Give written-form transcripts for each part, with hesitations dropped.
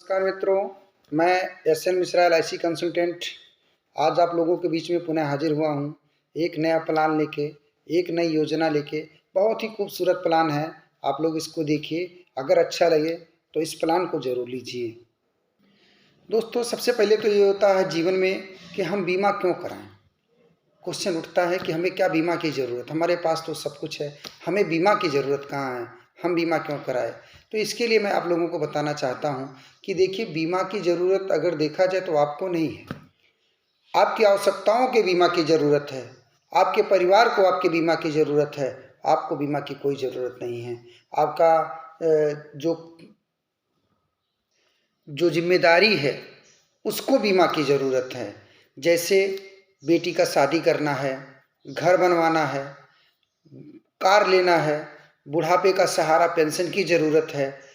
नमस्कार मित्रों, मैं एस.एन. मिश्रा एल.आई.सी कंसल्टेंट आज आप लोगों के बीच में पुनः हाजिर हुआ हूँ। एक नया प्लान लेके, एक नई योजना लेके। बहुत ही खूबसूरत प्लान है, आप लोग इसको देखिए। अगर अच्छा लगे तो इस प्लान को ज़रूर लीजिए। दोस्तों, सबसे पहले तो ये होता है जीवन में कि हम बीमा क्यों कराएं। क्वेश्चन उठता है कि हमें क्या बीमा की ज़रूरत, हमारे पास तो सब कुछ है, हमें बीमा की ज़रूरत कहाँ है, हम बीमा क्यों कराएं। तो इसके लिए मैं आप लोगों को बताना चाहता हूं कि देखिए, बीमा की ज़रूरत अगर देखा जाए तो आपको नहीं है, आपकी आवश्यकताओं के बीमा की ज़रूरत है, आपके परिवार को आपके बीमा की ज़रूरत है। आपको बीमा की कोई ज़रूरत नहीं है। आपका जो जिम्मेदारी है उसको बीमा की ज़रूरत है। जैसे बेटी का शादी करना है, घर बनवाना है, कार लेना है, बुढ़ापे का सहारा पेंशन की ज़रूरत है।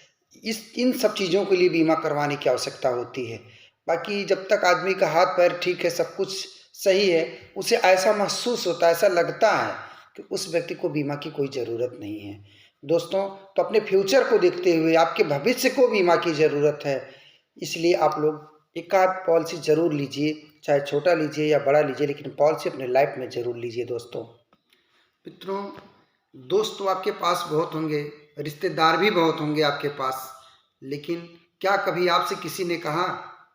इन सब चीज़ों के लिए बीमा करवाने की आवश्यकता होती है। बाकी जब तक आदमी का हाथ पैर ठीक है, सब कुछ सही है, उसे ऐसा महसूस होता है, ऐसा लगता है कि उस व्यक्ति को बीमा की कोई ज़रूरत नहीं है। दोस्तों, तो अपने फ्यूचर को देखते हुए आपके भविष्य को बीमा की ज़रूरत है। इसलिए आप लोग एक आध पॉलिसी ज़रूर लीजिए, चाहे छोटा लीजिए या बड़ा लीजिए, लेकिन पॉलिसी अपने लाइफ में ज़रूर लीजिए। दोस्तों मित्रों, दोस्त तो आपके पास बहुत होंगे, रिश्तेदार भी बहुत होंगे आपके पास, लेकिन क्या कभी आपसे किसी ने कहा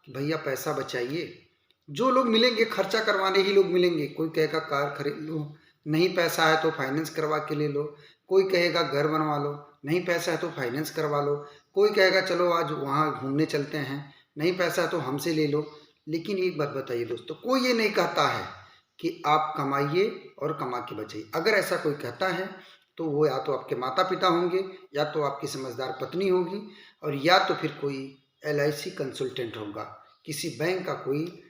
कि भैया पैसा बचाइए। जो लोग मिलेंगे खर्चा करवाने ही लोग मिलेंगे। कोई कहेगा कार खरीद लो, नहीं पैसा है तो फाइनेंस करवा के ले लो। कोई कहेगा घर बनवा लो, नहीं पैसा है तो फाइनेंस करवा लो। कोई कहेगा चलो आज वहाँ घूमने चलते हैं, नहीं पैसा है तो हमसे ले लो। लेकिन एक बात बताइए दोस्तों, कोई ये नहीं कहता है कि आप कमाइए और कमा के बचाइए। अगर ऐसा कोई कहता है तो वो या तो आपके माता पिता होंगे, या तो आपकी समझदार पत्नी होगी, और या तो फिर कोई एल.आई.सी कंसल्टेंट होगा, किसी बैंक का कोई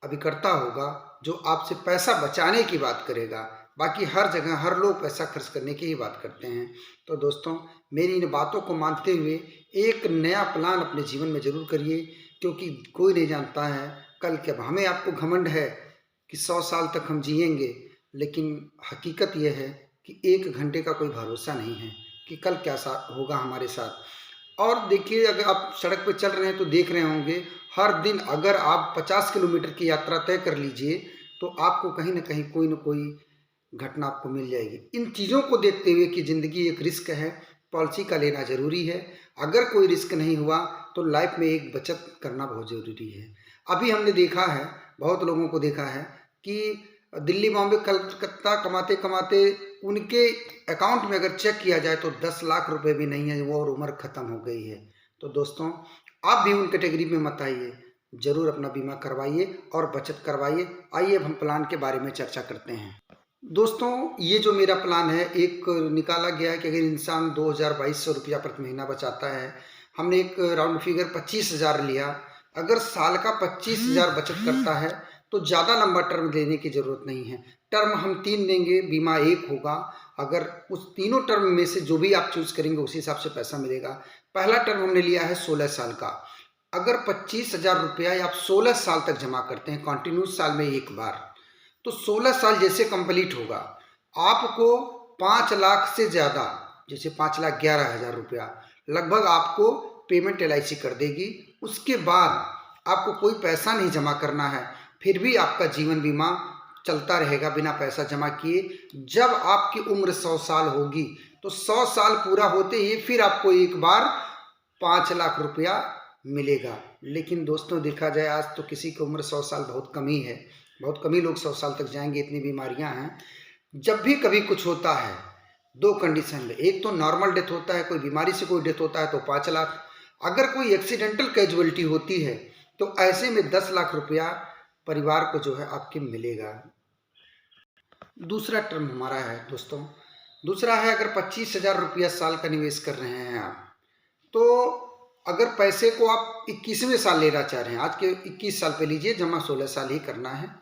अभिकर्ता होगा जो आपसे पैसा बचाने की बात करेगा। बाकी हर जगह हर लोग पैसा खर्च करने की ही बात करते हैं। तो दोस्तों, मेरी इन बातों को मानते हुए एक नया प्लान अपने जीवन में ज़रूर करिए, क्योंकि कोई नहीं जानता है कल क्या। हमें आपको घमंड है कि 100 साल तक हम जिएंगे, लेकिन हकीकत यह है कि 1 घंटे का कोई भरोसा नहीं है कि कल क्या होगा हमारे साथ। और देखिए, अगर आप सड़क पर चल रहे हैं तो देख रहे होंगे, हर दिन अगर आप 50 किलोमीटर की यात्रा तय कर लीजिए तो आपको कहीं ना कहीं कोई ना कोई घटना आपको मिल जाएगी। इन चीज़ों को देखते हुए कि ज़िंदगी एक रिस्क है, पॉलिसी का लेना ज़रूरी है। अगर कोई रिस्क नहीं हुआ तो लाइफ में एक बचत करना बहुत ज़रूरी है। अभी हमने देखा है, बहुत लोगों को देखा है कि दिल्ली, बॉम्बे, कलकत्ता कमाते कमाते उनके अकाउंट में अगर चेक किया जाए तो 10 लाख रुपए भी नहीं है, वो और उम्र ख़त्म हो गई है। तो दोस्तों, आप भी उन कैटेगरी में मत आइए, ज़रूर अपना बीमा करवाइए और बचत करवाइए। आइए अब हम प्लान के बारे में चर्चा करते हैं। दोस्तों, ये जो मेरा प्लान है, एक निकाला गया है कि अगर इंसान 2200 रुपया प्रति महीना बचाता है, हमने एक राउंड फिगर 25,000 लिया। अगर साल का 25,000 बचत करता है तो ज़्यादा लंबा टर्म लेने की ज़रूरत नहीं है। टर्म हम 3 देंगे, बीमा 1 होगा। अगर उस तीनों टर्म में से जो भी आप चूज़ करेंगे उसी हिसाब से पैसा मिलेगा। पहला टर्म हमने लिया है 16 साल का। अगर 25,000 रुपया आप 16 साल तक जमा करते हैं, कंटिन्यूस साल में एक बार, तो 16 साल जैसे कंप्लीट होगा, आपको 5 लाख से ज़्यादा, जैसे 5,11,000 रुपया लगभग आपको पेमेंट एल.आई.सी कर देगी। उसके बाद आपको कोई पैसा नहीं जमा करना है, फिर भी आपका जीवन बीमा चलता रहेगा बिना पैसा जमा किए। जब आपकी उम्र 100 साल होगी तो 100 साल पूरा होते ही फिर आपको एक बार 5 लाख रुपया मिलेगा। लेकिन दोस्तों, देखा जाए आज तो किसी की उम्र 100 साल बहुत कम ही है, बहुत कम ही लोग 100 साल तक जाएंगे, इतनी बीमारियां हैं। जब भी कभी कुछ होता है, 2 कंडीशन में, एक तो नॉर्मल डेथ होता है, कोई बीमारी से कोई डेथ होता है तो 5 लाख। अगर कोई एक्सीडेंटल कैजुअलिटी होती है तो ऐसे में 10 लाख रुपया परिवार को जो है आपके मिलेगा। दूसरा टर्म हमारा है दोस्तों, दूसरा है अगर 25,000 रुपया साल का निवेश कर रहे हैं आप, तो अगर पैसे को आप 21वें साल लेना चाह रहे हैं, आज के 21 साल पे लीजिए, जमा 16 साल ही करना है।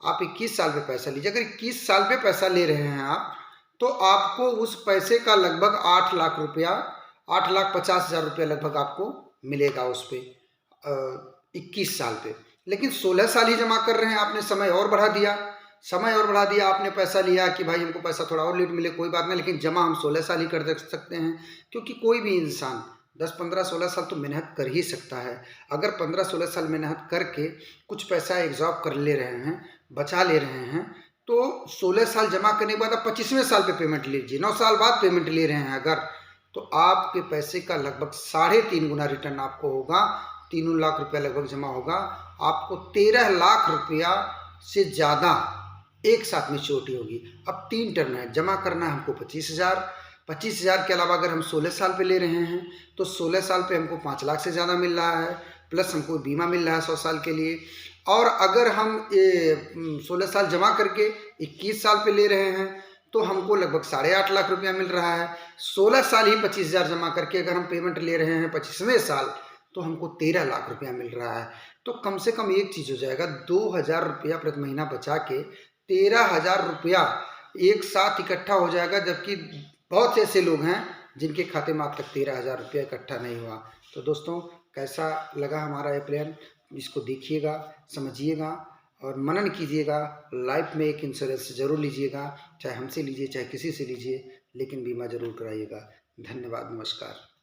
आप 21 साल पे पैसा लीजिए। अगर 21 साल पे पैसा ले रहे हैं आप, तो आपको उस पैसे का लगभग 8 लाख रुपया, 8,50,000 रुपया लगभग आपको मिलेगा उस पर 21 साल पे। लेकिन 16 साल ही जमा कर रहे हैं, आपने समय और बढ़ा दिया, समय और बढ़ा दिया। आपने पैसा लिया कि भाई हमको पैसा थोड़ा और लेट मिले, कोई बात नहीं, लेकिन जमा हम 16 साल ही कर सकते हैं। क्योंकि कोई भी इंसान 10, 15, 16 साल तो मेहनत कर ही सकता है। अगर 15, 16 साल मेहनत करके कुछ पैसा एक जॉब कर ले रहे हैं, बचा ले रहे हैं, तो 16 साल जमा करने के बाद आप 25वें साल पे पेमेंट लीजिए, 9 साल बाद पेमेंट ले रहे हैं अगर, तो आपके पैसे का लगभग 3.5 गुना रिटर्न आपको होगा। 3 लाख रुपया लगभग जमा होगा। आपको 13 लाख रुपया से ज़्यादा एक साथ में चोटी होगी। अब 3 टर्म है, जमा करना है हमको 25,000। 25,000 के अलावा अगर हम 16 साल पे ले रहे हैं तो 16 साल पे हमको 5 लाख से ज़्यादा मिल रहा है, प्लस हमको बीमा मिल रहा है 100 साल के लिए। और अगर हम 16 साल जमा करके 21 साल पे ले रहे हैं तो हमको लगभग 8.5 लाख रुपया मिल रहा है। 16 साल ही 25,000 जमा करके अगर हम पेमेंट ले रहे हैं 25वें साल तो हमको 13 लाख रुपया मिल रहा है। तो कम से कम एक चीज़ हो जाएगा, 2,000 रुपया प्रति महीना बचा के 13,000 रुपया एक साथ इकट्ठा हो जाएगा। जबकि बहुत से ऐसे लोग हैं जिनके खाते में आज तक 13,000 रुपया इकट्ठा नहीं हुआ। तो दोस्तों, कैसा लगा हमारा ये प्लान, इसको देखिएगा, समझिएगा और मनन कीजिएगा। लाइफ में एक इंश्योरेंस जरूर लीजिएगा, चाहे हमसे लीजिए चाहे किसी से लीजिए, लेकिन बीमा जरूर कराइएगा। धन्यवाद, नमस्कार।